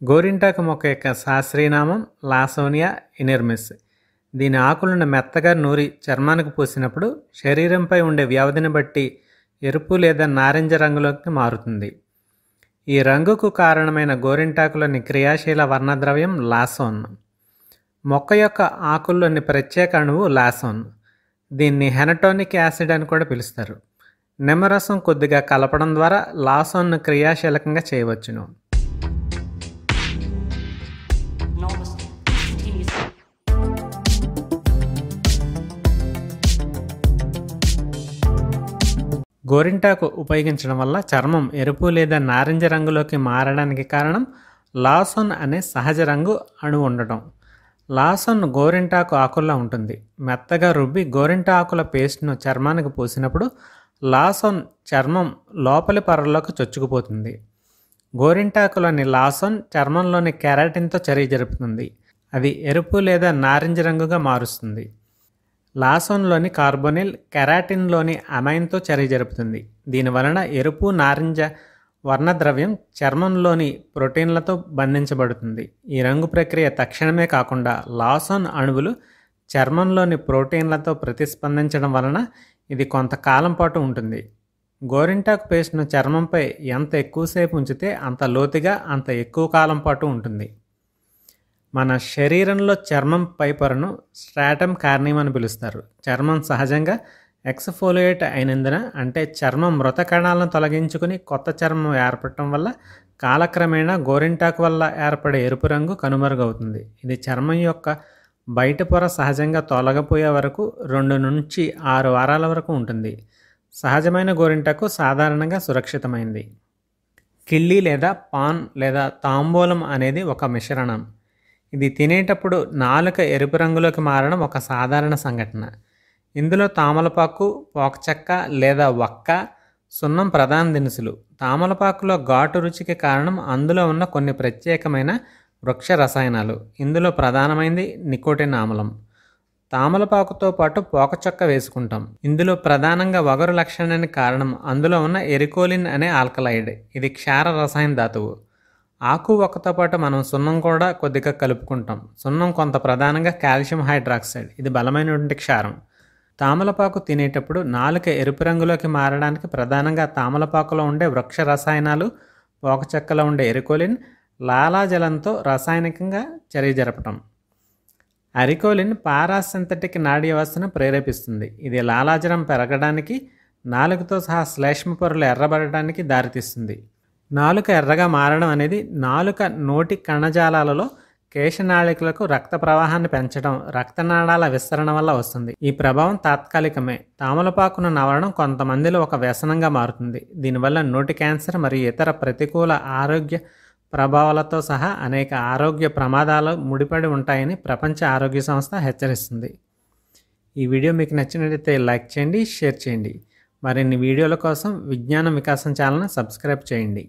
గోరింటాకు మొక్క యొక్క శాస్త్రీయనామం లాసోనియా ఇనెర్మిస్. దీని ఆకులను మెత్తగా నూరి చర్మానికి పూసినప్పుడు శరీరంపై ఉండే వ్యవధిని బట్టి ఎరుపు లేదా నారింజ రంగులోకి మారుతుంది. ఈ రంగుకు కారణమైన గోరింటాకులోని క్రియాశీల వర్ణద్రవ్యం లాసోన్. మొక్క యొక్క ఆకుల్లోని ప్రత్యేక అణువు లాసోన్. దీన్ని హెనటోనిక్ యాసిడ్ అని కూడా పిలుస్తారు. నిమ్మరసం కొద్దిగా కలపడం ద్వారా లాసోన్ను క్రియాశీలకంగా చేయవచ్చును. గోరింటాకు ఉపయోగించడం వల్ల చర్మం ఎరుపు లేదా నారింజ రంగులోకి మారడానికి కారణం లాసోన్ అనే సహజ రంగు అణువు ఉండటం. లాసోన్ గోరింటాకు ఆకుల్లో ఉంటుంది. మెత్తగా రుబ్బి గోరింటాకుల పేస్ట్ను చర్మానికి పూసినప్పుడు లాసోన్ చర్మం లోపలి పొరల్లోకి చొచ్చుకుపోతుంది. గోరింటాకులోని లాసోన్ చర్మంలోని కెరాటిన్తో చర్య జరుపుతుంది. అది ఎరుపు లేదా నారింజ రంగుగా మారుస్తుంది. లాసోన్లోని కార్బోనిల్ కెరాటిన్లోని అమైన్తో చర్య జరుపుతుంది. దీనివలన ఎరుపు నారింజ వర్ణద్రవ్యం చర్మంలోని ప్రోటీన్లతో బంధించబడుతుంది. ఈ రంగు ప్రక్రియ తక్షణమే కాకుండా లాసోన్ అణువులు చర్మంలోని ప్రోటీన్లతో ప్రతిస్పందించడం వలన ఇది కొంతకాలం పాటు ఉంటుంది. గోరింటాకు పేస్ట్ను చర్మంపై ఎంత ఎక్కువసేపు ఉంచితే అంత లోతుగా అంత ఎక్కువ కాలం పాటు ఉంటుంది. మన శరీరంలో చర్మం పై పొరను స్ట్రాటమ్ కార్నియం అని పిలుస్తారు. చర్మం సహజంగా ఎక్స్ఫోలియేట్ అయినందున, అంటే చర్మం మృత కణాలను తొలగించుకుని కొత్త చర్మం ఏర్పడటం వల్ల కాలక్రమేణా గోరింటాకు వల్ల ఏర్పడే ఎరుపు రంగు కనుమరుగవుతుంది. ఇది చర్మం యొక్క బయట పొర సహజంగా తొలగిపోయే వరకు 2 నుంచి 6 వారాల వరకు ఉంటుంది. సహజమైన గోరింటాకు సాధారణంగా సురక్షితమైంది. కిళ్ళి లేదా పాన్ లేదా తాంబూలం అనేది ఒక మిశ్రణం. ఇది తినేటప్పుడు నాలుక ఎరుపు రంగులోకి మారడం ఒక సాధారణ సంఘటన. ఇందులో తామలపాకు, పోకచెక్క లేదా వక్క, సున్నం ప్రధాన దినుసులు. తామలపాకులో ఘాటు రుచికి కారణం అందులో ఉన్న కొన్ని ప్రత్యేకమైన వృక్ష రసాయనాలు. ఇందులో ప్రధానమైనది నికోటిన్ ఆమ్లం. తామలపాకుతో పాటు పోకచెక్క వేసుకుంటాం. ఇందులో ప్రధానంగా వగరు లక్షణానికి కారణం అందులో ఉన్న ఎరికోలిన్ అనే ఆల్కలైడ్. ఇది క్షార రసాయన ధాతువు. ఆకు ఒక్కతో పాటు మనం సున్నం కూడా కొద్దిగా కలుపుకుంటాం. సున్నం కొంత ప్రధానంగా కాల్షియం హైడ్రాక్సైడ్. ఇది బలమైనటువంటి క్షారం. తామలపాకు తినేటప్పుడు నాలుక ఎరుపు రంగులోకి మారడానికి ప్రధానంగా తామలపాకులో ఉండే వృక్ష రసాయనాలు, పోకచెక్కలో ఉండే ఎరికోలిన్, లాలాజలంతో రాసాయనికంగా చర్య జరపటం. అరికోలిన్ పారాసింథటిక్ నాడీ వ్యవస్థను ప్రేరేపిస్తుంది. ఇది లాలాజలం పెరగడానికి, నాలుకతో సహా శ్లేష్మ పొరలు ఎర్రబడటానికి దారితీస్తుంది. నాలుక ఎర్రగా మారడం అనేది నాలుక నోటి కణజాలాలలో కేశనాళికలకు రక్త ప్రవాహాన్ని పెంచడం, రక్తనాళాల విస్తరణ వల్ల వస్తుంది. ఈ ప్రభావం తాత్కాలికమే. తామలపాకును నవలడం కొంతమందిలో ఒక వ్యసనంగా మారుతుంది. దీనివల్ల నోటి క్యాన్సర్ మరియు ఇతర ప్రతికూల ఆరోగ్య ప్రభావాలతో సహా అనేక ఆరోగ్య ప్రమాదాలు ముడిపడి ఉంటాయని ప్రపంచ ఆరోగ్య సంస్థ హెచ్చరిస్తుంది. ఈ వీడియో మీకు నచ్చినట్లయితే లైక్ చేయండి, షేర్ చేయండి. మరిన్ని వీడియోల కోసం విజ్ఞాన వికాసం ఛానల్ని సబ్స్క్రైబ్ చేయండి.